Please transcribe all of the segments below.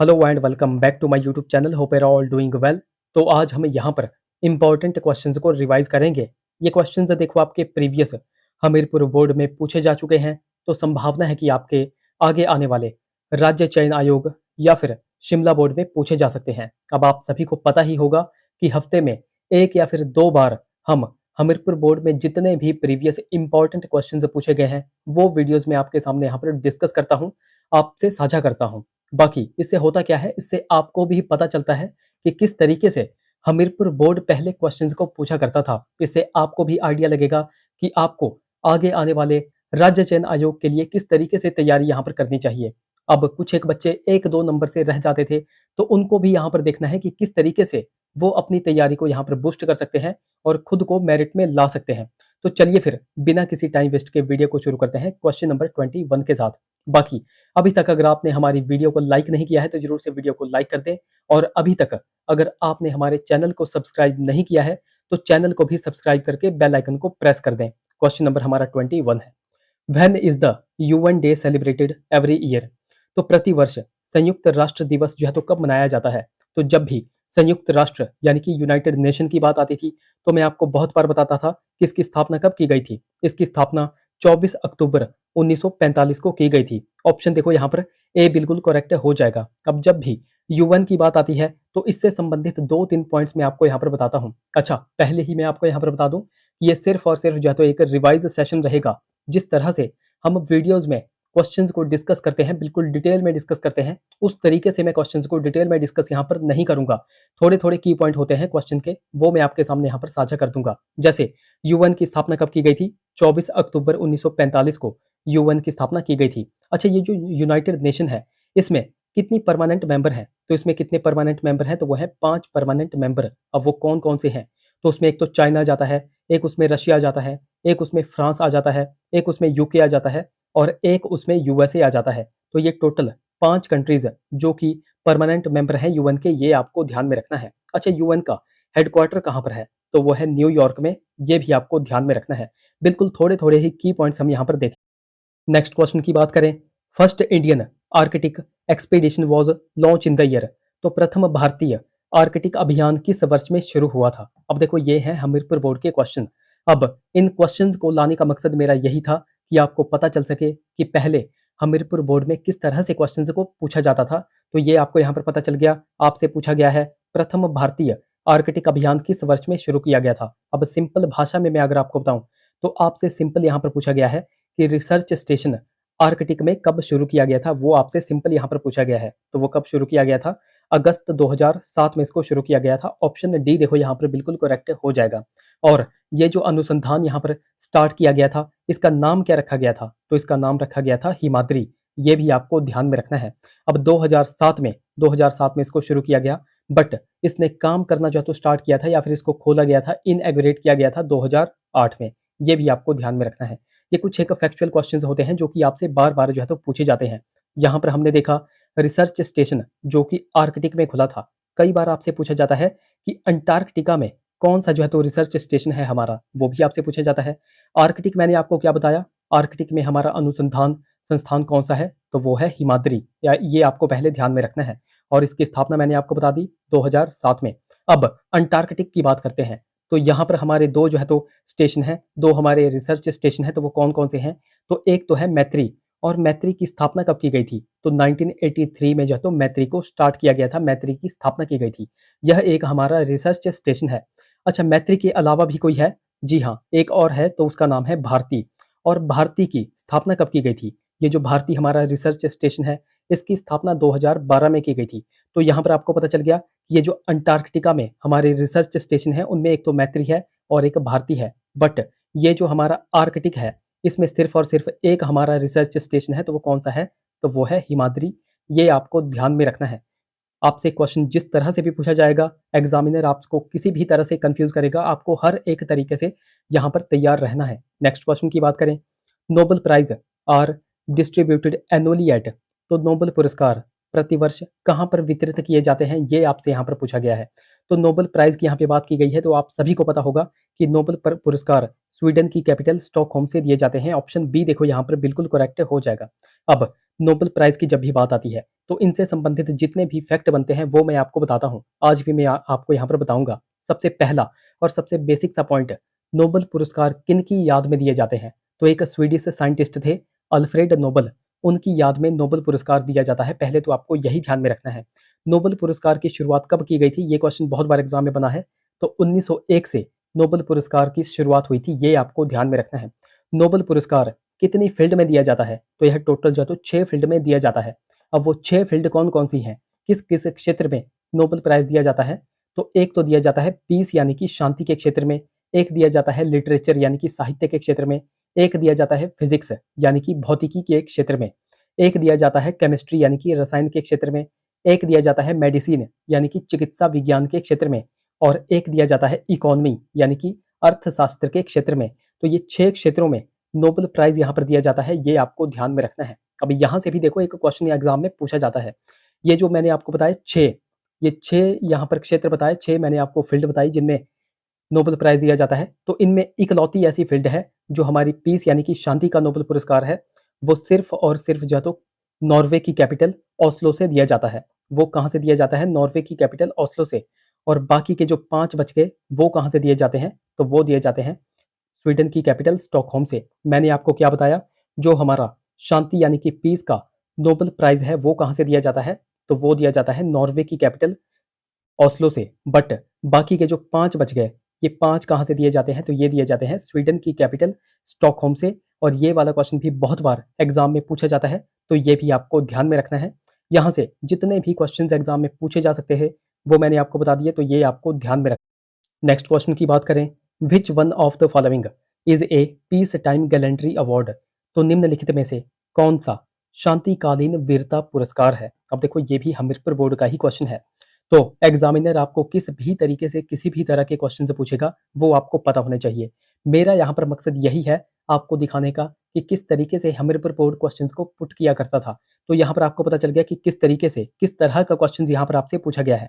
Hello and welcome back to my YouTube channel. Hope you are all doing well. तो आज हम यहाँ पर इंपॉर्टेंट क्वेश्चंस को रिवाइज करेंगे। ये क्वेश्चंस देखो आपके प्रीवियस हमीरपुर बोर्ड में पूछे जा चुके हैं, तो संभावना है कि आपके आगे आने वाले राज्य चयन आयोग या फिर शिमला बोर्ड में पूछे जा सकते हैं। अब आप सभी को पता ही होगा कि हफ्ते में एक या फिर दो बार हम हमीरपुर बोर्ड में जितने भी प्रीवियस इंपॉर्टेंट क्वेश्चंस पूछे गए हैं वो वीडियोस में आपके सामने यहाँ पर डिस्कस करता हूँ, आपसे साझा करता हूँ। बाकी इससे होता क्या है, इससे आपको भी पता चलता है कि किस तरीके से हमीरपुर बोर्ड पहले क्वेश्चंस को पूछा करता था। इससे आपको भी आइडिया लगेगा कि आपको आगे आने वाले राज्य चयन आयोग के लिए किस तरीके से तैयारी यहाँ पर करनी चाहिए। अब कुछ एक बच्चे एक दो नंबर से रह जाते थे, तो उनको भी यहाँ पर देखना है कि किस तरीके से वो अपनी तैयारी को यहाँ पर बूस्ट कर सकते हैं और खुद को मेरिट में ला सकते हैं। तो चलिए फिर बिना किसी टाइम वेस्ट के वीडियो को शुरू करते हैं क्वेश्चन नंबर 21 के साथ। बाकी अभी तक अगर आपने हमारी वीडियो को लाइक नहीं किया है तो जरूर से वीडियो को लाइक कर दें, और अभी तक अगर आपने हमारे चैनल को सब्सक्राइब नहीं किया है तो चैनल को भी सब्सक्राइब करके बेल आइकन को प्रेस कर दें। क्वेश्चन नंबर हमारा 21 है। When is the UN day celebrated every year? तो प्रतिवर्ष संयुक्त राष्ट्र दिवस जो है तो कब मनाया जाता है? तो जब भी संयुक्त राष्ट्र यानी कि यूनाइटेड नेशन की बात आती थी तो मैं आपको बहुत बार बताता था कि इसकी स्थापना कब की गई थी। इसकी स्थापना 24 अक्टूबर 1945 को की गई थी। ऑप्शन देखो यहाँ पर ए बिल्कुल करेक्ट हो जाएगा। अब जब भी यूएन की बात आती है तो इससे संबंधित दो तीन पॉइंट्स मैं आपको यहाँ पर बताता हूँ। अच्छा, पहले ही मैं आपको यहाँ पर बता दूं कि ये सिर्फ और सिर्फ जो है तो एक रिवाइज सेशन रहेगा। जिस तरह से हम वीडियोस में क्वेश्चंस को डिस्कस करते हैं, बिल्कुल डिटेल में डिस्कस करते हैं, उस तरीके से मैं क्वेश्चंस को डिटेल में डिस्कस यहाँ पर नहीं करूंगा। थोड़े थोड़े की पॉइंट होते हैं क्वेश्चन के, वो मैं आपके सामने यहाँ पर साझा कर दूंगा। जैसे यूएन की स्थापना कब की गई थी? 24 अक्टूबर 1945 को यूएन की स्थापना की गई थी। अच्छा, ये जो यूनाइटेड नेशन है इसमें कितनी परमानेंट मेंबर हैं? तो इसमें कितने परमानेंट मेंबर हैं? तो वो है 5 परमानेंट मेंबर। अब वो कौन कौन से हैं? तो उसमें एक तो चाइना जाता है, एक उसमें रशिया जाता है, एक उसमें फ्रांस आ जाता है, एक उसमें यूके आ जाता है और एक उसमें यूएसए आ जाता है। तो ये टोटल 5 कंट्रीज जो कि परमानेंट मेंबर हैं यूएन के, ये आपको ध्यान में रखना है। अच्छा, यूएन का हेडक्वार्टर कहाँ पर है? तो वो है न्यूयॉर्क में। ये भी आपको ध्यान में रखना है। बिल्कुल थोड़े थोड़े ही की पॉइंट्स हम यहाँ पर देखें। नेक्स्ट क्वेश्चन की बात करें, first Indian Arctic expedition was launch in the year? तो प्रथम भारतीय आर्कटिक अभियान किस वर्ष में शुरू हुआ था? अब देखो ये है हमीरपुर बोर्ड के क्वेश्चन। अब इन क्वेश्चंस को लाने का मकसद मेरा यही था कि आपको पता चल सके कि पहले हमीरपुर बोर्ड में किस तरह से क्वेश्चंस को पूछा जाता था। तो ये आपको यहाँ पर पता चल गया। आपसे पूछा गया है प्रथम भारतीय आर्कटिक अभियान किस वर्ष में शुरू किया गया था। अब सिंपल भाषा में मैं अगर आपको बताऊं तो आपसे सिंपल यहाँ पर पूछा गया है कि रिसर्च स्टेशन आर्कटिक में कब शुरू किया गया था। वो आपसे सिंपल यहाँ पर पूछा गया है। तो वो कब शुरू किया गया था? अगस्त 2007 में इसको शुरू किया गया था। ऑप्शन डी देखो यहाँ पर बिल्कुल करेक्ट हो जाएगा। और ये जो अनुसंधान यहाँ पर स्टार्ट किया गया था, इसका नाम क्या रखा गया था? तो इसका नाम रखा गया था हिमाद्री। ये भी आपको ध्यान में रखना है। अब 2007 में इसको शुरू किया गया, बट इसने काम करना जो है तो स्टार्ट किया था या फिर इसको खोला गया था, इनएगोरेट किया गया था 2008 में। ये भी आपको ध्यान में रखना है। ये कुछ एक फैक्चुअल क्वेश्चंस होते हैं जो कि आपसे बार-बार जो है तो पूछे जाते हैं। यहाँ पर हमने देखा रिसर्च स्टेशन जो कि आर्कटिक में खुला था। कई बार आपसे पूछा जाता है कि अंटार्कटिका में कौन-सा जो है तो रिसर्च स्टेशन है हमारा, वो भी आपसे पूछा जाता है। आर्कटिक मैंने आपको क्या बताया? आर्कटिक में हमारा अनुसंधान संस्थान कौन-सा है? तो वो है हिमाद्री। या ये आपको पहले ध्यान में रखना है। और इसकी स्थापना मैंने आपको बता दी 2007 में। अब अंटार्कटिक की बात करते हैं। तो यहाँ पर हमारे 2 जो है तो स्टेशन हैं, 2 हमारे रिसर्च स्टेशन हैं। तो वो कौन-कौन से हैं? तो एक तो है मैत्री। और मैत्री की स्थापना कब की गई थी? तो 1983 में जो है तो मैत्री को स्टार्ट किया गया था, मैत्री की स्थापना की गई थी। यह एक हमारा रिसर्च स्टेशन है। अच्छा, मैत्री के अलावा भी कोई है? जी हाँ, एक और है, तो उसका नाम है भारती। और भारती की स्थापना कब की गई थी? ये जो भारती हमारा रिसर्च स्टेशन है, इसकी स्थापना 2012 में की गई थी। तो यहाँ पर आपको पता चल गया, ये जो अंटार्कटिका में हमारे रिसर्च स्टेशन है उनमें एक तो मैत्री है और एक भारती है। बट ये जो हमारा आर्कटिक है, इसमें सिर्फ और सिर्फ एक हमारा रिसर्च स्टेशन है। तो वो कौन सा है? तो वो है हिमाद्री। ये आपको ध्यान में रखना है। आपसे क्वेश्चन जिस तरह से भी पूछा जाएगा, एग्जामिनर आपको किसी भी तरह से कंफ्यूज करेगा, आपको हर एक तरीके से यहाँ पर तैयार रहना है। नेक्स्ट क्वेश्चन की बात करें, Nobel prize are distributed annually at? तो नोबेल पुरस्कार प्रतिवर्ष कहाँ पर वितरित किए जाते हैं, ये आपसे यहाँ पर पूछा गया है। तो नोबेल प्राइज़ की यहाँ पे बात की गई है, तो आप सभी को पता होगा कि नोबेल पुरस्कार स्वीडन की कैपिटल स्टॉकहोम से दिए जाते हैं। ऑप्शन बी देखो यहाँ पर बिल्कुल करेक्ट हो जाएगा। अब नोबेल प्राइज़ की जब भी बात आती है, तो इनसे संबंधित जितने भी फैक्ट बनते हैं, वो मैं आपको बताता हूँ। आज भी मैं आपको यहाँ पर बताऊँगा। सबसे पहला और सबसे बेसिक सा पॉइंट, नोबेल पुरस्कार किनकी याद में दिए जाते हैं? तो एक स्वीडिश साइंटिस्ट थे, अल्फ्रेड नोबेल, उनकी याद में नोबेल पुरस्कार दिया जाता है। पहले तो आपको यही ध्यान में रखना है। नोबेल पुरस्कार की शुरुआत कब की गई थी? ये क्वेश्चन बहुत बार एग्जाम में बना है। तो 1901 से नोबेल पुरस्कार की शुरुआत हुई थी, ये आपको ध्यान में रखना है। नोबेल पुरस्कार कितनी फील्ड में दिया जाता है? तो यह टोटल जो है तो 6 फील्ड में दिया जाता है। अब वो 6 फील्ड कौन-कौन सी हैं? किस-किस क्षेत्र में नोबेल प्राइज़ दिया जाता है? तो एक तो दिया जाता है पीस यानी कि शांति के क्षेत्र में, एक दिया जाता है लिटरेचर यानी कि साहित्य के क्षेत्र में, एक दिया जाता है फिजिक्स यानी कि भौतिकी के क्षेत्र में, एक दिया जाता है केमिस्ट्री यानी कि रसायन के क्षेत्र में, एक दिया जाता है मेडिसिन यानी कि चिकित्सा विज्ञान के क्षेत्र में, और एक दिया जाता है इकोनॉमी यानी कि अर्थशास्त्र के क्षेत्र में। तो ये 6 क्षेत्रों में नोबेल प्राइज़ यहाँ पर दिया जाता है, ये आपको ध्यान में रखना है। अब यहाँ से भी देखो एक क्वेश्चन एग्ज़ाम में पूछा जाता है। ये जो मैंने आपको बताया 6, ये 6 यहाँ पर क्षेत्र बताए, 6 मैंने आपको फील्ड बताई जिनमें नोबेल प्राइज़ दिया जाता है। तो इनमें इकलौती ऐसी फील्ड है जो हमारी पीस यानी कि शांति का नोबेल पुरस्कार है, वो सिर्फ़ और सिर्फ़ जो है तो नॉर्वे की कैपिटल ओस्लो से दिया जाता है। वो कहाँ से दिया जाता है? नॉर्वे की कैपिटल ओस्लो से। और बाकी के जो 5 बच गए, वो कहाँ से दिए जाते हैं? तो वो दिए जाते हैं स्वीडन की कैपिटल स्टॉकहोम से। मैंने आपको क्या बताया? जो हमारा शांति यानी कि पीस का नोबेल प्राइज़ है, वो कहाँ से दिया जाता है? तो वो दिया जाता है नॉर्वे की कैपिटल ओस्लो से। बट बाकी के जो 5 बच गए, ये 5 कहाँ से दिए जाते हैं? तो ये दिए जाते हैं स्वीडन की कैपिटल स्टॉकहोम से। और ये वाला क्वेश्चन भी बहुत बार एग्ज़ाम में पूछा जाता है, तो ये भी आपको ध्यान में रखना है। यहाँ से जितने भी क्वेश्चन्स एग्ज़ाम में पूछे जा सकते हैं, वो मैंने आपको बता दिए, तो ये आपको ध्यान में रख। नेक्स्ट क्वेश्चन की बात करें, which one of the following is a peace time gallantry award? तो निम्नलिखित में से कौन-सा शांतिकालीन वीरता पुरस्कार है? अब देखो ये भी हमीरपुर बोर्ड का ही क्वेश्चन है। तो एग्ज़ामिनर आपको किस भी तरीके से किसी भी तरह के क्वेश्चन से पूछेगा, वो आपको पता होने चाहिए। मेरा यहाँ पर मकसद यही है आपको दिखाने का कि किस तरीके से हमीरपुर बोर्ड क्वेश्चंस को पुट किया करता था। तो यहाँ पर आपको पता चल गया कि किस तरीके से, किस तरह का क्वेश्चंस यहाँ पर आपसे पूछा गया है।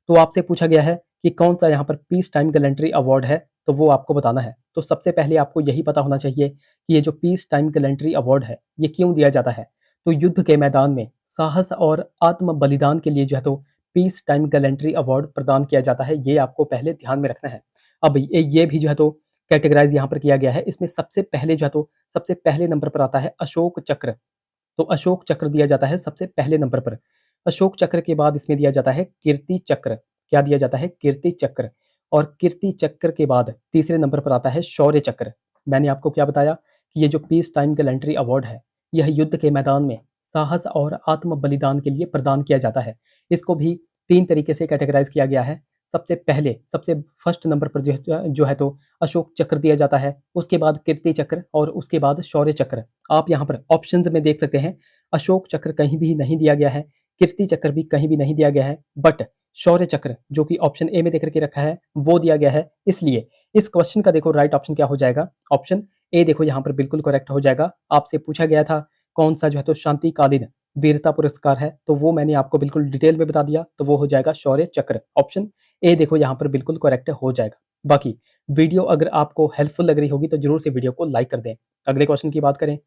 तो आपसे पूछा गया है कि कौन-सा यहाँ पर पीस टाइम गैलेंट्री अवार्ड है, तो वो आपको बताना है। तो सबसे पहले आपको यही पता होना चाहिए कि ये जो पीस टाइम गैलेंट्री अवार्ड है, ये क्यों दिया जाता है? तो युद्ध के मैदान में साहस और आत्म बलिदान के लिए जो है तो पीस टाइम गैलेंट्री अवार्ड प्रदान किया जाता है, ये आपको पहले ध्यान में रखना है। अब ये भी जो है तो कैटेगराइज़ यहाँ पर किया गया है। इसमें सबसे पहले जो है तो सबसे पहले नंबर पर आता है अशोक चक्र। तो अशोक चक्र दिया जाता है सबसे पहले नंबर पर। अशोक चक्र के बाद इसमें दिया जाता है कीर्ति चक्र। क्या दिया जाता है? कीर्ति चक्र। और कीर्ति चक्र के बाद तीसरे नंबर पर आता है शौर्य चक्र। मैंने आपको क्या बताया कि ये जो पीस टाइम गैलेंट्री अवार्ड है, यह युद्ध के मैदान में साहस और आत्म बलिदान के लिए प्रदान किया जाता है। इसको भी 3 तरीके से कैटेगराइज़ किया गया है। सबसे पहले, सबसे फर्स्ट नंबर पर जो है तो अशोक चक्र दिया जाता है, उसके बाद कीर्ति चक्र और उसके बाद शौर्य चक्र। आप यहाँ पर ऑप्शंस में देख सकते हैं, अशोक चक्र कहीं भी नहीं दिया गया है, कीर्ति चक्र भी कहीं भी नहीं दिया गया है, बट शौर्य चक्र जो कि ऑप्शन ए में देख करके रखा है, वो दिया गया है। इसलिए इस क्वेश्चन का देखो राइट ऑप्शन क्या हो जाएगा? ऑप्शन ए देखो यहाँ पर बिल्कुल करेक्ट हो जाएगा। आपसे पूछा गया था कौन सा जो है तो शांतिकालीन वीरता पुरस्कार है, तो वो मैंने आपको बिल्कुल डिटेल में बता दिया, तो वो हो जाएगा शौर्य चक्र। ऑप्शन ए देखो यहाँ पर बिल्कुल करेक्ट हो जाएगा। बाकी वीडियो अगर आपको हेल्पफुल लग रही होगी तो ज़रूर से वीडियो को लाइक कर दें। अगले क्वेश्चन की बात करें,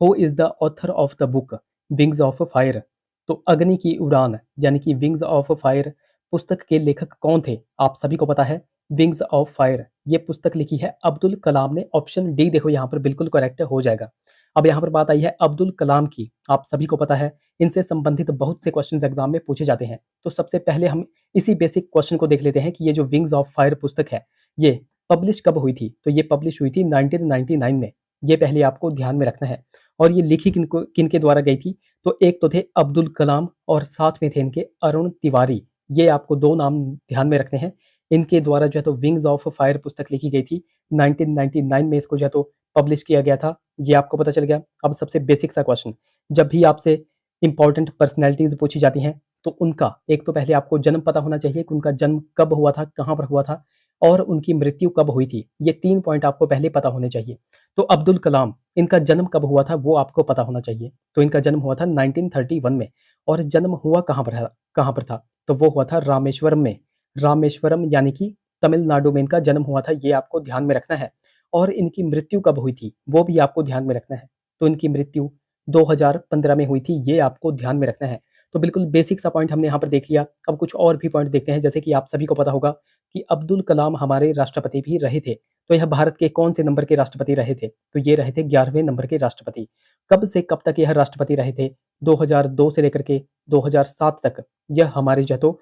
who is the author of the book wings of fire? तो अग्नि की उड़ान यानी कि विंग्स ऑफ फायर पुस्तक के लेखक कौन थे? आप सभी को पता है विंग्स ऑफ फायर ये पुस्तक लिखी है अब्दुल कलाम ने। ऑप्शन डी देखो यहाँ पर बिल्कुल करेक्ट हो जाएगा। अब यहाँ पर बात आई है अब्दुल कलाम की। आप सभी को पता है इनसे संबंधित बहुत से क्वेश्चंस एग्जाम में पूछे जाते हैं। तो सबसे पहले हम इसी बेसिक क्वेश्चन को देख लेते हैं कि ये जो विंग्स ऑफ फायर पुस्तक है, ये पब्लिश कब हुई थी? तो ये पब्लिश हुई थी 1999 में। ये पहले आपको ध्यान में रखना है। और ये लिखी किनके द्वारा गई थी? तो एक तो थे अब्दुल कलाम और साथ में थे इनके अरुण तिवारी। ये आपको 2 नाम ध्यान में रखने हैं। इनके द्वारा जो है तो विंग्स ऑफ फायर पुस्तक लिखी गई थी। 1999 में इसको जो है तो पब्लिश किया गया था। ये आपको पता चल गया। अब सबसे बेसिक सा क्वेश्चन, जब भी आपसे इंपॉर्टेंट पर्सनैलिटीज़ पूछी जाती हैं, तो उनका एक तो पहले आपको जन्म पता होना चाहिए कि उनका जन्म कब हुआ था, कहाँ पर हुआ था और उनकी मृत्यु कब हुई थी। ये 3 पॉइंट आपको पहले पता होने चाहिए। तो अब्दुल कलाम, इनका जन्म कब हुआ था वो आपको पता होना चाहिए। तो इनका जन्म हुआ था 1931 में। और जन्म हुआ कहाँ पर था? तो वो हुआ था रामेश्वरम में। रामेश्वरम यानी कि तमिलनाडु में इनका जन्म हुआ था, ये आपको ध्यान में रखना है। और इनकी मृत्यु कब हुई थी, वो भी आपको ध्यान में रखना है। तो इनकी मृत्यु 2015 में हुई थी, ये आपको ध्यान में रखना है। तो बिल्कुल बेसिक सा पॉइंट हमने यहाँ पर देख लिया। अब कुछ और भी पॉइंट देखते हैं, जैसे कि आप सभी को पता होगा कि अब्दुल कलाम हमारे राष्ट्रपति भी रहे थे। तो यह भारत के कौन से नंबर के राष्ट्रपति रहे थे? तो ये रहे थे 11वें नंबर के राष्ट्रपति। कब से कब तक यह राष्ट्रपति रहे थे? 2002 से लेकर के 2007 तक यह हमारे जो है तो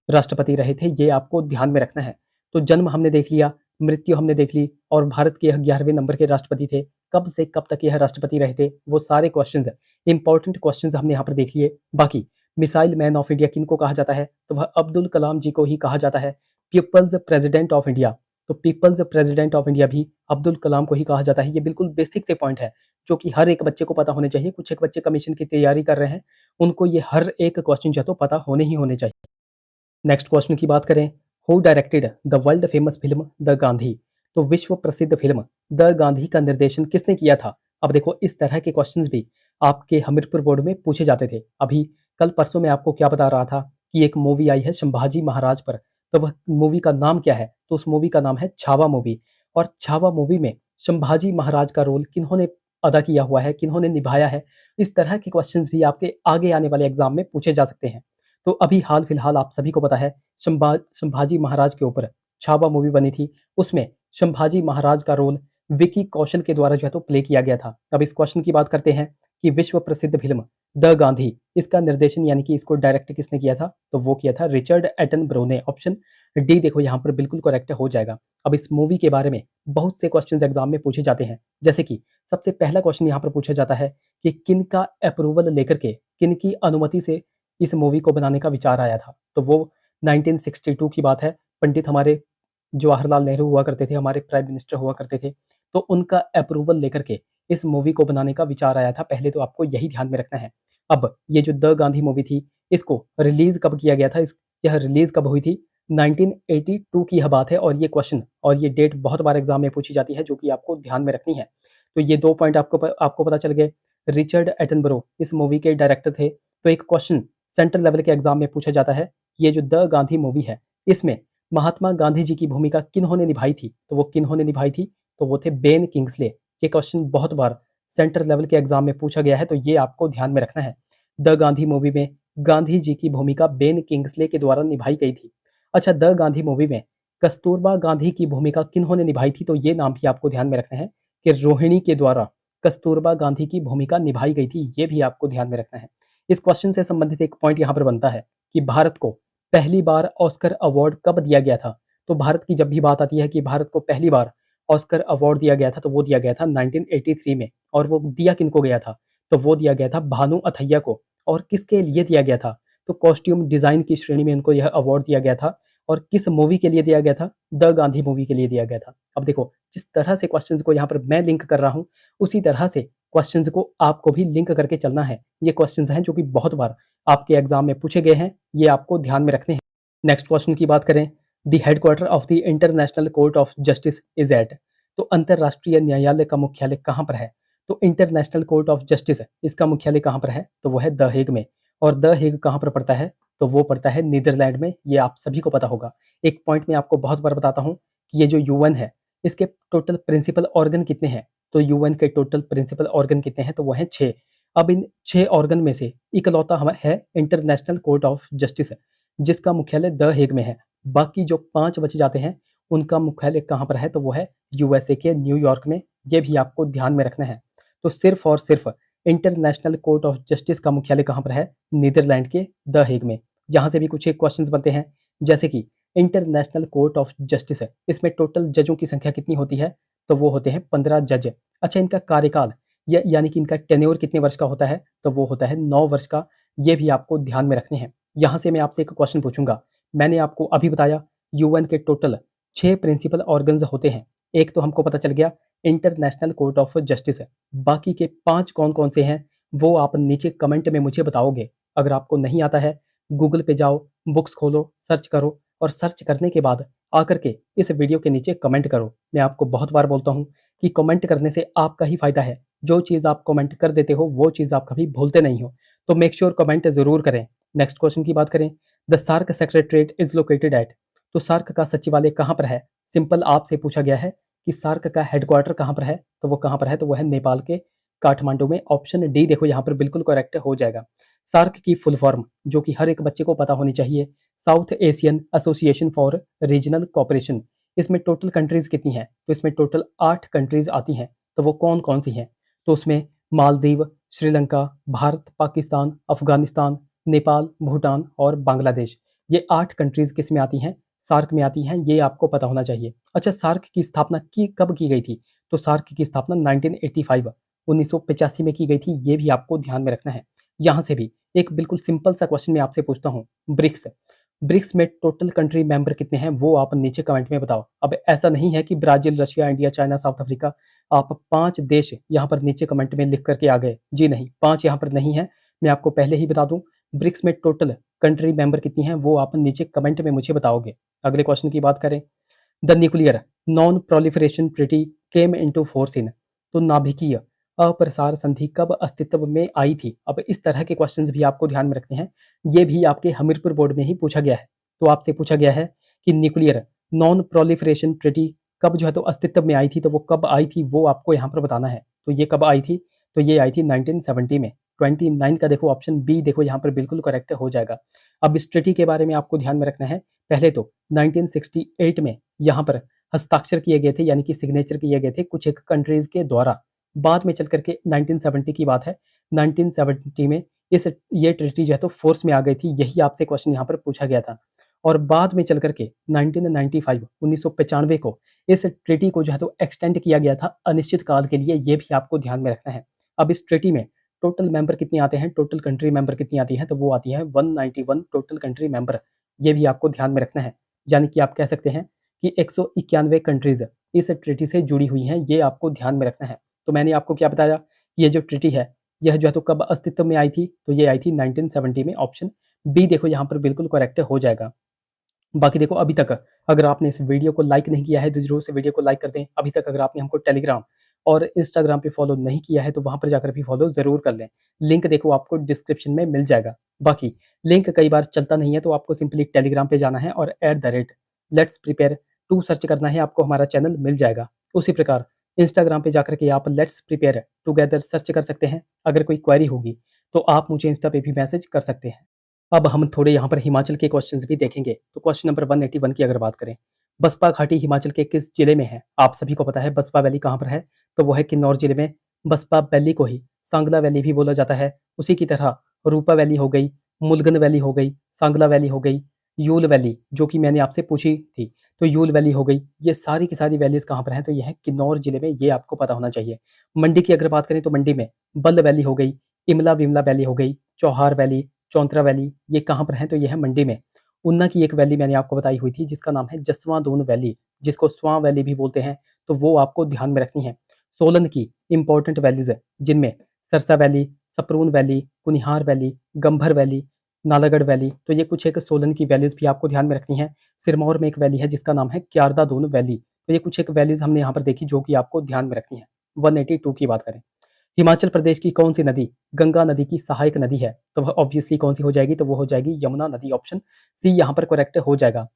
राष्ट्रपति रहे थे, ये आपको ध्यान में रखना है। तो जन्म हमने देख लिया, मृत्यु हमने देख ली और भारत के यह 11वें नंबर के राष्ट्रपति थे। कब से कब तक यह राष्ट्रपति रहे थे, वो सारे क्वेश्चंस, इंपॉर्टेंट क्वेश्चंस हमने यहाँ पर देख लिए। बाकी मिसाइल मैन ऑफ इंडिया किनको कहा जाता है? तो वह अब्दुल कलाम जी को ही कहा जाता है। पीपल्स प्रेसिडेंट ऑफ इंडिया, तो पीपल्स प्रेसिडेंट ऑफ इंडिया भी अब्दुल कलाम को ही कहा जाता है। ये बिल्कुल बेसिक से पॉइंट है जो कि हर एक बच्चे को पता होने चाहिए। कुछ एक बच्चे कमीशन की तैयारी कर रहे हैं, उनको ये हर एक क्वेश्चन जो है तो पता होने ही होने चाहिए। नेक्स्ट क्वेश्चन की बात करें, who directed the world famous film the Gandhi? तो विश्व प्रसिद्ध फिल्म द गांधी का निर्देशन किसने किया था? अब देखो, इस तरह के क्वेश्चंस भी आपके हमीरपुर बोर्ड में पूछे जाते थे। अभी कल परसों में आपको क्या बता रहा था कि एक मूवी आई है संभाजी महाराज पर, तो वह मूवी का नाम क्या है? तो उस मूवी का नाम है छावा मूवी। और छावा मूवी में संभाजी महाराज का रोल किन्होंने अदा किया हुआ है, किन्होंने निभाया है? इस तरह के क्वेश्चंस भी आपके आगे आने वाले एग्जाम में पूछे जा सकते हैं। तो अभी हाल फिलहाल आप सभी को पता है संभाजी महाराज के ऊपर छावा मूवी बनी थी। उसमें संभाजी महाराज का रोल विकी कौशल के द्वारा जो है तो प्ले किया गया था। अब इस क्वेश्चन की बात करते हैं कि विश्व प्रसिद्ध फिल्म द गांधी, इसका निर्देशन यानी कि इसको डायरेक्ट किसने किया था? तो वो किया था रिचर्ड एटनबरो ने। ऑप्शन डी देखो यहाँ पर बिल्कुल करेक्ट हो जाएगा। अब इस मूवी के बारे में बहुत से क्वेश्चन एग्जाम में पूछे जाते हैं, जैसे कि सबसे पहला क्वेश्चन यहाँ पर पूछा जाता है कि किन का अप्रूवल लेकर के, किन की अनुमति से इस मूवी को बनाने का विचार आया था? तो वो 1962 की बात है। पंडित हमारे जवाहरलाल नेहरू हुआ करते थे, हमारे प्राइम मिनिस्टर हुआ करते थे। तो उनका अप्रूवल लेकर के इस मूवी को बनाने का विचार आया था। पहले तो आपको यही ध्यान में रखना है। अब ये जो द गांधी मूवी थी, इसको रिलीज कब किया गया था? यह रिलीज कब हुई थी? 1982 की यह बात है। और ये क्वेश्चन और ये डेट बहुत बार एग्जाम में पूछी जाती है, जो कि आपको ध्यान में रखनी है। तो ये 2 पॉइंट आपको पता चल गए। रिचर्ड एटनबरो इस मूवी के डायरेक्टर थे। तो एक क्वेश्चन सेंट्रल लेवल के एग्जाम में पूछा जाता है, ये जो द गांधी मूवी है, इसमें महात्मा गांधी जी की भूमिका किन्होंने निभाई थी? तो वो किन्होंने निभाई थी? तो वो थे बेन किंग्सले। ये क्वेश्चन बहुत बार सेंट्रल लेवल के एग्जाम में पूछा गया है, तो ये आपको ध्यान में रखना है। द गांधी मूवी में गांधी जी की भूमिका बेन किंग्सले के द्वारा निभाई गई थी। अच्छा, द गांधी मूवी में कस्तूरबा गांधी की भूमिका किन्होंने निभाई थी? तो ये नाम भी आपको ध्यान में रखना है कि रोहिणी के द्वारा कस्तूरबा गांधी की भूमिका निभाई गई थी। ये भी आपको ध्यान में रखना है। इस क्वेश्चन से संबंधित एक पॉइंट यहाँ पर बनता है कि भारत को पहली बार ऑस्कर अवार्ड कब दिया गया था? तो भारत की जब भी बात आती है कि भारत को पहली बार ऑस्कर अवार्ड दिया गया था, तो वो दिया गया था 1983 में। और वो दिया किनको गया था? तो वो दिया गया था भानु अथैया को। और किसके लिए दिया गया था? तो कॉस्ट्यूम डिजाइन की श्रेणी में उनको यह अवार्ड दिया गया था। और किस मूवी के लिए दिया गया था? द गांधी मूवी के लिए दिया गया था। अब देखो, जिस तरह से क्वेश्चंस को यहाँ पर मैं लिंक कर रहा हूँ, उसी तरह से क्वेश्चंस को आपको भी लिंक करके चलना है। ये क्वेश्चंस हैं जो कि बहुत बार आपके एग्जाम में पूछे गए हैं, ये आपको ध्यान में रखने हैं। नेक्स्ट क्वेश्चन की बात करें, the headquarter of the International Court of Justice is at? तो अंतरराष्ट्रीय न्यायालय का मुख्यालय कहाँ पर है? तो इंटरनेशनल कोर्ट ऑफ जस्टिस, इसका मुख्यालय कहाँ पर है? तो वो है द हेग में। और द हेग कहाँ पर पड़ता है? तो वो पड़ता है नीदरलैंड में। ये आप सभी को पता होगा। एक पॉइंट में आपको बहुत बार बताता हूँ कि ये जो यूएन है, इसके टोटल प्रिंसिपल ऑर्गन कितने हैं? तो यूएन के टोटल प्रिंसिपल ऑर्गन कितने हैं? तो वो हैं 6। अब इन 6 ऑर्गन में से इकलौता है इंटरनेशनल कोर्ट ऑफ जस्टिस, जिसका मुख्यालय द हेग में है। बाकी जो 5 बचे जाते हैं, उनका मुख्यालय कहाँ पर है? तो वो है यूएसए के न्यूयॉर्क में। ये भी आपको ध्यान में रखना है। तो सिर्फ और सिर्फ इंटरनेशनल कोर्ट ऑफ जस्टिस का मुख्यालय कहाँ पर है? नीदरलैंड के द हेग में। यहाँ से भी कुछ एक क्वेश्चंस बनते हैं, जैसे कि इंटरनेशनल कोर्ट ऑफ जस्टिस है, इसमें टोटल जजों की संख्या कितनी होती है? तो वो होते हैं 15 जज। अच्छा, इनका कार्यकाल यानी कि इनका टेन्योर कितने वर्ष का होता है? तो वो होता है 9 वर्ष का। ये भी आपको ध्यान में रखने हैं। यहाँ से मैं आपसे एक क्वेश्चन पूछूंगा। मैंने आपको अभी बताया यूएन के टोटल 6 प्रिंसिपल ऑर्गन्स होते हैं। एक तो हमको पता चल गया इंटरनेशनल कोर्ट ऑफ जस्टिस है। बाकी के 5 कौन कौन से हैं, वो आप नीचे कमेंट में मुझे बताओगे। अगर आपको नहीं आता है, गूगल पे जाओ, बुक्स खोलो, सर्च करो और सर्च करने के बाद आकर के इस वीडियो के नीचे कमेंट करो। मैं आपको बहुत बार बोलता हूँ कि कमेंट करने से आपका ही फायदा है। जो चीज़ आप कमेंट कर देते हो, वो चीज़ आप कभी भूलते नहीं हो। तो मेक श्योर कमेंट ज़रूर करें। नेक्स्ट क्वेश्चन की बात करें, the SAARC secretariat is located at. तो सार्क का सचिवालय कहाँ पर है? सिंपल आपसे पूछा गया है कि सार्क का हेडक्वार्टर कहाँ पर है, तो वो कहाँ पर है, तो वो है नेपाल के काठमांडू में। ऑप्शन डी देखो यहाँ पर बिल्कुल करेक्ट हो जाएगा। सार्क की फुल फॉर्म जो कि हर एक बच्चे को पता होनी चाहिए, south Asian association for regional cooperation. इसमें टोटल कंट्रीज कितनी है? तो इसमें टोटल 8 कंट्रीज आती हैं। तो वो कौन कौन सी हैं? तो उसमें मालदीव, श्रीलंका, भारत, पाकिस्तान, अफगानिस्तान, नेपाल, भूटान और बांग्लादेश। ये 8 कंट्रीज किस में आती हैं? सार्क में आती हैं। ये आपको पता होना चाहिए। अच्छा, सार्क की स्थापना कब की गई थी? तो सार्क की स्थापना 1985 1985 में की गई थी। ये भी आपको ध्यान में रखना है। यहाँ से भी एक बिल्कुल सिंपल सा क्वेश्चन मैं आपसे पूछता हूँ। ब्रिक्स ब्रिक्स में टोटल कंट्री मेंबर कितने हैं, वो आप नीचे कमेंट में बताओ। अब ऐसा नहीं है कि Brazil, Russia, India, China, south Africa, आप 5 देश यहाँ पर नीचे कमेंट में लिख करके आ गए। जी नहीं, 5 यहाँ पर नहीं है। मैं आपको पहले ही बता दूं, ब्रिक्स में टोटल कंट्री मेंबर कितनी हैं वो आप नीचे कमेंट में मुझे बताओगे। अगले क्वेश्चन की बात करें, the nuclear non proliferation treaty came into force in. तो नाभिकीय अप्रसार संधि कब अस्तित्व में आई थी? अब इस तरह के क्वेश्चंस भी आपको ध्यान में रखने हैं। ये भी आपके हमीरपुर बोर्ड में ही पूछा गया है। तो आपसे पूछा गया है कि न्यूक्लियर नॉन प्रोलिफरेशन ट्रीटी कब जो है तो अस्तित्व में आई थी, तो वो कब आई थी वो आपको यहाँ पर बताना है। तो ये कब आई थी? तो ये आई थी 1970 में। 29 का देखो ऑप्शन बी देखो यहाँ पर बिल्कुल करेक्ट हो जाएगा। अब इस ट्रीटी के बारे में आपको ध्यान में रखना है। पहले तो 1968 में यहाँ पर हस्ताक्षर किए गए थे, यानी कि सिग्नेचर किए गए थे कुछ एक कंट्रीज के द्वारा। बाद में चल करके 1970 की बात है, 1970 में ये ट्रीटी जो है तो फोर्स में आ गई थी। यही आपसे क्वेश्चन यहाँ पर पूछा गया था। और बाद में चल करके 1995 1995 को इस ट्रीटी को जो है तो एक्सटेंड किया गया था अनिश्चित काल के लिए। ये भी आपको ध्यान में रखना है। अब इस ट्रीटी में टोटल मेंबर कितने आते हैं, टोटल कंट्री मेंबर कितनी आती है? तो वो आती है 191 टोटल कंट्री मेंबर। ये भी आपको ध्यान में रखना है। यानी कि आप कह सकते हैं कि 191 कंट्रीज इस ट्रीटी से जुड़ी हुई हैं। ये आपको ध्यान में रखना है। तो मैंने आपको क्या बताया, ये जो ट्रीटी है यह जो है तो कब अस्तित्व में आई थी? तो ये आई थी 1970 में। ऑप्शन बी देखो यहाँ पर बिल्कुल करेक्ट हो जाएगा। बाकी देखो, अभी तक अगर आपने इस वीडियो को लाइक नहीं किया है तो जरूर से वीडियो को लाइक कर दें। अभी तक अगर आपने हमको टेलीग्राम और इंस्टाग्राम पे फॉलो नहीं किया है तो वहां पर जाकर भी फॉलो जरूर कर लें। लिंक देखो आपको डिस्क्रिप्शन में मिल जाएगा। बाकी लिंक कई बार चलता नहीं है तो आपको सिंपली टेलीग्राम पे जाना है और @लेट्स प्रिपेयर टू सर्च करना है, आपको हमारा चैनल मिल जाएगा। उसी प्रकार इंस्टाग्राम पे जाकर के आप लेट्स प्रिपेयर टुगेदर सर्च कर सकते हैं। अगर कोई क्वेरी होगी तो आप मुझे इंस्टा पे भी मैसेज कर सकते हैं। अब हम थोड़े यहाँ पर हिमाचल के क्वेश्चंस भी देखेंगे। तो क्वेश्चन नंबर 181 की अगर बात करें, बसपा घाटी हिमाचल के किस जिले में है? आप सभी को पता है बसपा वैली कहाँ पर है, तो वो है किन्नौर जिले में। बसपा वैली को ही सांगला वैली भी बोला जाता है। उसी की तरह रूपा वैली हो गई, मुलगन वैली हो गई, सांगला वैली हो गई, यूल वैली जो कि मैंने आपसे पूछी थी, तो यूल वैली हो गई। ये सारी की सारी वैलीज कहाँ पर हैं? तो ये है किन्नौर जिले में। ये आपको पता होना चाहिए। मंडी की अगर बात करें तो मंडी में बल्ल वैली हो गई, इमला विमला वैली हो गई, चौहार वैली, चौंतरा वैली, ये कहाँ पर है? तो ये है मंडी में। ऊना की एक वैली मैंने आपको बताई हुई थी जिसका नाम है जसवां दून वैली, जिसको स्वां वैली भी बोलते हैं, तो वो आपको ध्यान में रखनी है। सोलन की इंपॉर्टेंट वैलीज है जिनमें Sarsa valley, Saproon valley, Kunihar valley, Gambhar valley, Nalagarh valley, तो ये कुछ एक सोलन की वैलीज भी आपको ध्यान में रखनी है। सिरमौर में एक वैली है जिसका नाम है क्यारदा दून वैली, तो ये कुछ एक वैलीज हमने यहाँ पर देखी जो कि आपको ध्यान में रखनी है। 182 की बात करें, हिमाचल प्रदेश की कौन सी नदी गंगा नदी की सहायक नदी है? तो वह ऑब्वियसली कौन सी हो जाएगी? तो वो हो जाएगी यमुना नदी। ऑप्शन सी यहाँ पर करेक्ट हो जाएगा।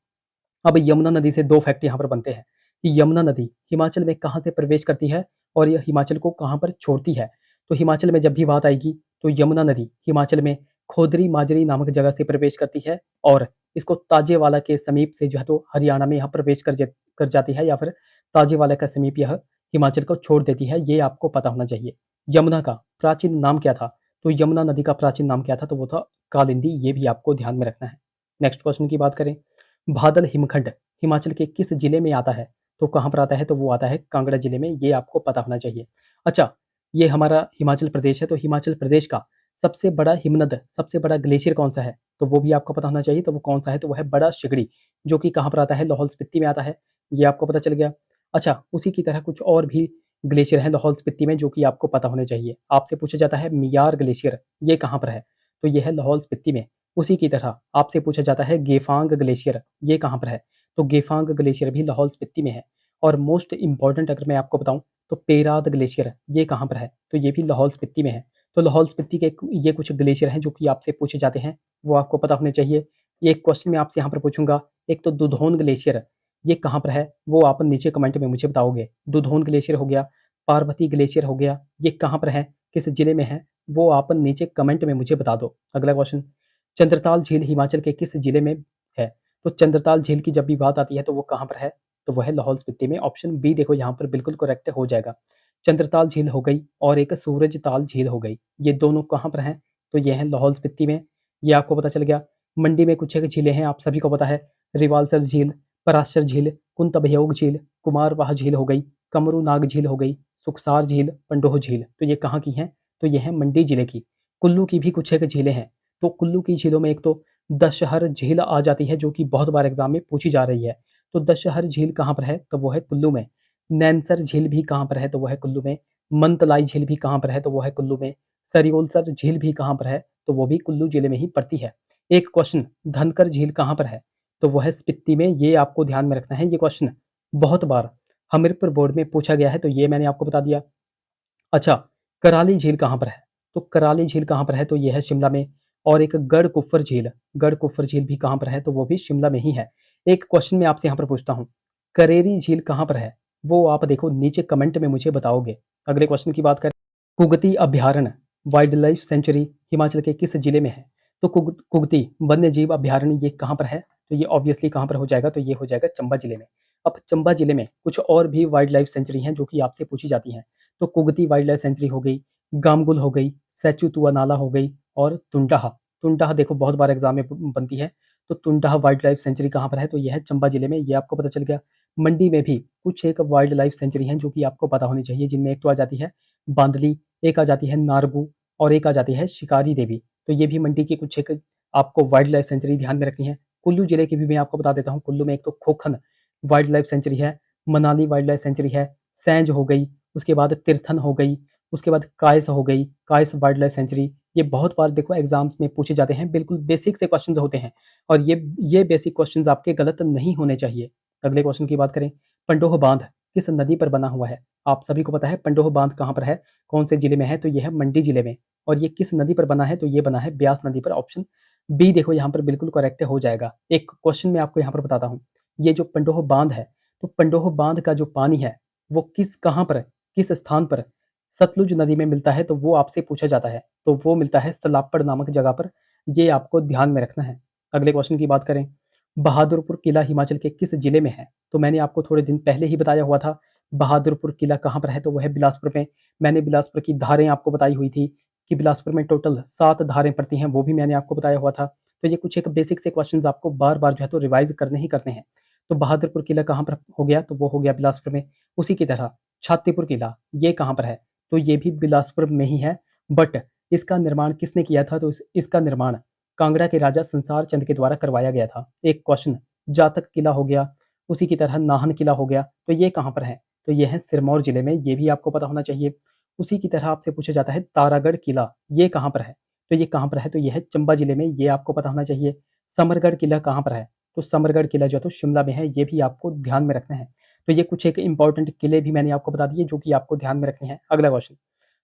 अब यमुना नदी से दो फैक्ट यहाँ पर बनते हैं कि यमुना नदी हिमाचल में कहाँ से प्रवेश करती है और यह हिमाचल को कहाँ पर छोड़ती है। तो हिमाचल में जब भी बात आएगी तो यमुना नदी हिमाचल में खोदरी माजरी नामक जगह से प्रवेश करती है और इसको ताजेवाला के समीप से जो है तो हरियाणा में यहाँ प्रवेश कर जाती है, या फिर ताजेवाला का समीप यह हिमाचल को छोड़ देती है। ये आपको पता होना चाहिए। यमुना का प्राचीन नाम क्या था? तो यमुना नदी का प्राचीन नाम क्या था? तो वो था कालिंदी। ये भी आपको ध्यान में रखना है। नेक्स्ट क्वेश्चन की बात करें, बादल हिमखंड हिमाचल के किस जिले में आता है? तो कहाँ पर आता है? तो वो आता है कांगड़ा जिले में। ये आपको पता होना चाहिए। अच्छा, ये हमारा हिमाचल प्रदेश है, तो हिमाचल प्रदेश का सबसे बड़ा हिमनद, सबसे बड़ा ग्लेशियर कौन सा है? तो वो भी आपको पता होना चाहिए। तो वो कौन सा है? तो वो है बड़ा शिगड़ी, जो कि कहाँ पर आता है? लाहौल स्पीति में आता है। ये आपको पता चल गया। अच्छा, उसी की तरह कुछ और भी ग्लेशियर है लाहौल स्पीति में जो कि आपको पता होने चाहिए। आपसे पूछा जाता है मियार ग्लेशियर, ये कहाँ पर है? तो ये है लाहौल स्पीति में। उसी की तरह आपसे पूछा जाता है गेफांग ग्लेशियर, ये कहाँ पर है? तो गेफांग ग्लेशियर भी लाहौल स्पीति में है। और मोस्ट इंपॉर्टेंट अगर मैं आपको बताऊं तो पेराद ग्लेशियर, ये कहाँ पर है? तो ये भी लाहौल स्पीति में है। तो लाहौल स्पीति के ये कुछ ग्लेशियर हैं जो कि आपसे पूछे जाते हैं, वो आपको पता होने चाहिए। एक क्वेश्चन मैं आपसे यहाँ पर पूछूँगा, एक तो दुधौन ग्लेशियर, ये कहाँ पर है? वो आप नीचे कमेंट में मुझे बताओगे। दुधौन ग्लेशियर हो गया, पार्वती ग्लेशियर हो गया, ये कहाँ पर है? किस जिले में है? वो आप नीचे कमेंट में मुझे बता दो। अगला क्वेश्चन, चंद्रताल झील हिमाचल के किस जिले में है? तो चंद्रताल झील की जब भी बात आती है तो वो कहाँ पर है? तो वह है लाहौल स्पीति में। ऑप्शन बी देखो यहाँ पर बिल्कुल करेक्ट हो जाएगा। चंद्रताल झील हो गई और एक सूरजताल झील हो गई। ये दोनों कहाँ पर हैं? तो ये हैं लाहौल स्पीति में। ये आपको पता चल गया। मंडी में कुछ एक झीलें हैं, आप सभी को पता है। रिवाल्सर झील, पराशर झील, कुंतभयोग झील, कुमारवाह झील हो गई, कमरू नाग झील हो गई, सुखसार झील, पंडोह झील। तो ये कहाँ की हैं? तो ये हैं मंडी जिले की। कुल्लू की भी कुछ एक झीलें हैं। तो कुल्लू की झीलों में एक तो दशहर झील आ जाती है, जो कि बहुत बार एग्जाम में पूछी जा रही है। तो दशहर झील कहाँ पर है? तो वो है कुल्लू में। नैनसर झील भी कहाँ पर है? तो वो है कुल्लू में। मंतलाई झील भी कहाँ पर है? तो वो है कुल्लू में। सरियोलसर झील भी कहाँ पर है? तो वो भी कुल्लू जिले में ही पड़ती है। एक क्वेश्चन, धनकर झील कहाँ पर है? तो वो है स्पीति में। ये आपको ध्यान में रखना है, ये क्वेश्चन बहुत बार हमीरपुर बोर्ड में पूछा गया है, तो ये मैंने आपको बता दिया। अच्छा, कराली झील कहाँ पर है? तो कराली झील कहाँ पर है? तो ये है शिमला में। और एक गढ़ झील, गढ़ झील भी कहाँ पर है? तो वो भी शिमला में ही है। एक क्वेश्चन मैं आपसे यहाँ पर पूछता हूँ, करेरी झील कहाँ पर है? वो आप देखो नीचे कमेंट में मुझे बताओगे। अगले क्वेश्चन की बात करें, कुगती अभ्यारण्य वाइल्ड लाइफ सेंचुरी हिमाचल के किस जिले में है? तो कुगती वन्य जीव अभ्यारण्य ये कहाँ पर है? तो ये ऑब्वियसली कहाँ पर हो जाएगा? तो ये हो जाएगा चंबा जिले में। अब चंबा जिले में कुछ और भी वाइल्ड लाइफ सेंचुरी हैं जो कि आपसे पूछी जाती हैं। तो कुगती वाइल्ड लाइफ सेंचुरी हो गई, गामगुल हो गई, सेचुतुआ नाला हो गई और तुंडाहा। तुंडाहा देखो बहुत बार एग्जाम में बनती है। तो तुंडाहा वाइल्ड लाइफ सेंचुरी कहाँ पर है? तो यह है चंबा जिले में। ये आपको पता चल गया। मंडी में भी कुछ एक वाइल्ड लाइफ सेंचुरी हैं जो कि आपको पता होनी चाहिए, जिनमें एक तो आ जाती है बांदली, एक आ जाती है नारगू और एक आ जाती है शिकारी देवी। तो ये भी मंडी की कुछ एक आपको वाइल्ड लाइफ सेंचुरी ध्यान में रखनी है। कुल्लू जिले की भी मैं आपको बता देता हूँ। कुल्लू में एक तो खोखन वाइल्ड लाइफ सेंचुरी है, मनाली वाइल्ड लाइफ सेंचुरी है, सैंज हो गई, उसके बाद तिरथन हो गई, उसके बाद कायस हो गई, कायस वाइल्ड लाइफ सेंचुरी। ये बहुत बार देखो एग्जाम्स में पूछे जाते हैं, बिल्कुल बेसिक से क्वेश्चन होते हैं और ये बेसिक क्वेश्चन आपके गलत नहीं होने चाहिए। अगले क्वेश्चन की बात करें, पंडोह बांध किस नदी पर बना हुआ है? आप सभी को पता है पंडोह बांध कहाँ पर है, कौन से जिले में है? तो ये है मंडी जिले में। और ये किस नदी पर बना है? तो ये बना है ब्यास नदी पर। ऑप्शन बी देखो यहाँ पर बिल्कुल करेक्ट हो जाएगा। एक क्वेश्चन मैं आपको यहाँ पर बताता हूँ, ये जो पंडोह बांध है, तो पंडोह बांध का जो पानी है वो कहाँ पर, किस स्थान पर सतलुज नदी में मिलता है? तो वो आपसे पूछा जाता है। तो वो मिलता है सलापड़ नामक जगह पर। ये आपको ध्यान में रखना है। अगले क्वेश्चन की बात करें, बहादुरपुर किला हिमाचल के किस जिले में है? तो मैंने आपको थोड़े दिन पहले ही बताया हुआ था बहादुरपुर किला कहाँ पर है। तो वह है बिलासपुर में। मैंने बिलासपुर की धारें आपको बताई हुई थी कि बिलासपुर में टोटल 7 धारें पड़ती हैं, वो भी मैंने आपको बताया हुआ था। तो ये कुछ एक बेसिक से क्वेश्चंस आपको बार-बार जो है तो रिवाइज़ करने ही करने हैं। तो बहादुरपुर किला कहाँ पर हो गया? तो वो हो गया बिलासपुर में। उसी की तरह छातीपुर किला ये कहाँ पर है? तो ये भी बिलासपुर में ही है, बट इसका निर्माण किसने किया था? तो इसका निर्माण कांगड़ा के राजा संसार चंद के द्वारा करवाया गया था। एक क्वेश्चन, जातक किला हो गया, उसी की तरह नाहन किला हो गया, तो ये कहाँ पर है? तो ये है सिरमौर जिले में, ये भी आपको पता होना चाहिए। उसी की तरह आपसे पूछा जाता है तारागढ़ किला, ये कहाँ पर है? तो ये कहाँ पर है? तो ये है चंबा जिले में, ये आपको पता होना चाहिए। समरगढ़ किला कहाँ पर है? तो समरगढ़ किला जो है तो शिमला में है, ये भी आपको ध्यान में रखना है। तो ये कुछ एक इंपॉर्टेंट किले भी मैंने आपको बता दिए जो कि आपको ध्यान में रखने हैं। अगला क्वेश्चन,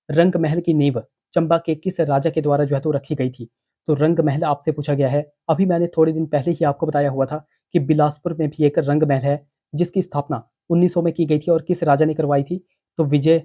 रंग महल की नींव चंबा के किस राजा के द्वारा जो है तो रखी गई थी? तो रंग महल आपसे पूछा गया है। अभी मैंने थोड़े दिन पहले ही आपको बताया हुआ था कि बिलासपुर में भी एक रंग महल है, जिसकी स्थापना 1900 में की गई थी और किस राजा ने करवाई थी? तो विजय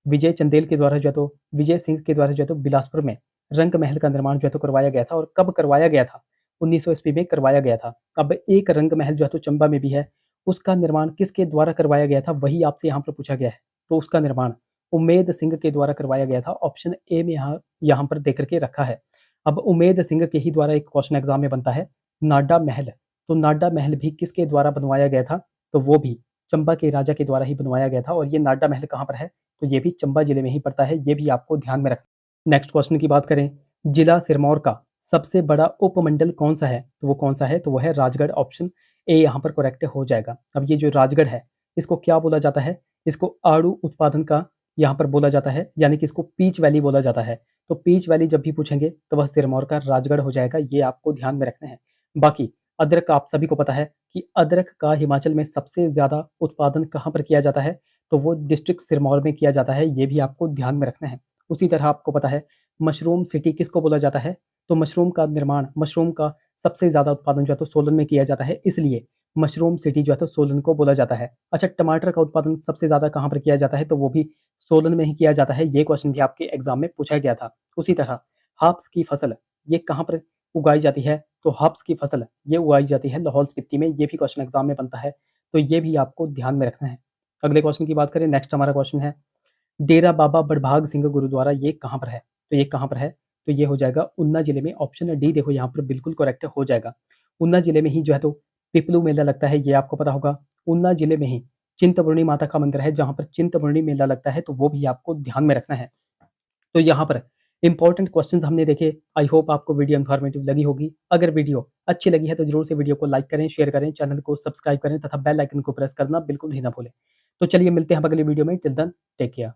विजय चंदेल के द्वारा जो है तो विजय सिंह के द्वारा जो है तो बिलासपुर में रंग महल का निर्माण जो है तो करवाया गया था। और कब करवाया गया था? 1900 ईस्वी में करवाया गया था। अब एक रंग महल जो है तो चंबा में भी है, उसका निर्माण किसके द्वारा करवाया गया था? वही आपसे यहाँ पर पूछा गया है। तो उसका निर्माण उमेद सिंह के द्वारा करवाया गया था। ऑप्शन ए में यहाँ यहाँ पर देकर के रखा है। अब उमेद सिंह के ही द्वारा एक क्वेश्चन एग्जाम में बनता है, नाडा महल। तो नाडा महल भी किसके द्वारा बनवाया गया था? तो वो भी चंबा के राजा के द्वारा ही बनवाया गया था। और ये नाडा महल कहाँ पर है? तो ये भी चंबा जिले में ही पड़ता है, ये भी आपको ध्यान में रखना। नेक्स्ट क्वेश्चन की बात करें, जिला सिरमौर का सबसे बड़ा उपमंडल कौन सा है? तो वो कौन सा है? तो वो है राजगढ़। ऑप्शन ए यहाँ पर करेक्ट हो जाएगा। अब ये जो राजगढ़ है, इसको क्या बोला जाता है? इसको आड़ू उत्पादन का यहाँ पर बोला जाता है, यानी कि इसको पीच वैली बोला जाता है। तो पीच वैली जब भी पूछेंगे तो वह सिरमौर का राजगढ़ हो जाएगा, ये आपको ध्यान में रखना है। बाकी अदरक का आप सभी को पता है कि अदरक का हिमाचल में सबसे ज़्यादा उत्पादन कहाँ पर किया जाता है? तो वो डिस्ट्रिक्ट सिरमौर में किया जाता है, ये भी आपको ध्यान में रखना है। उसी तरह आपको पता है मशरूम सिटी किसको बोला जाता है? तो मशरूम का निर्माण, मशरूम का सबसे ज़्यादा उत्पादन जो है तो सोलन में किया जाता है, इसलिए मशरूम सिटी जो है तो सोलन को बोला जाता है। अच्छा, टमाटर का उत्पादन सबसे ज़्यादा कहाँ पर किया जाता है? तो वो भी सोलन में ही किया जाता है। ये क्वेश्चन भी आपके एग्ज़ाम में पूछा गया था। उसी तरह हाप्स की फसल ये कहाँ पर उगाई जाती है? तो हाप्स की फसल ये उगाई जाती है लाहौल स्पीति में। ये भी क्वेश्चन एग्ज़ाम में बनता है, तो ये भी आपको ध्यान में रखना है। अगले क्वेश्चन की बात करें, नेक्स्ट हमारा क्वेश्चन है, डेरा बाबा बड़भाग सिंह गुरुद्वारा ये कहाँ पर है? तो ये कहाँ पर है? तो ये हो जाएगा ऊना जिले में। ऑप्शन डी देखो यहाँ पर बिल्कुल करेक्ट हो जाएगा। ऊना जिले में ही जो है तो पिपलू मेला लगता है, ये आपको पता होगा। ऊना जिले में ही चिंतपूर्णी माता का मंदिर है, जहाँ पर चिंतपूर्णी मेला लगता है, तो वो भी आपको ध्यान में रखना है। तो यहाँ पर इंपॉर्टेंट क्वेश्चंस हमने देखे। आई होप आपको वीडियो इन्फॉर्मेटिव लगी होगी। अगर वीडियो अच्छी लगी है तो जरूर से वीडियो को लाइक करें, शेयर करें, चैनल को सब्सक्राइब करें तथा बेल आइकन को प्रेस करना बिल्कुल ही ना भूलें। तो चलिए मिलते हैं अब अगली वीडियो में। Till then take care.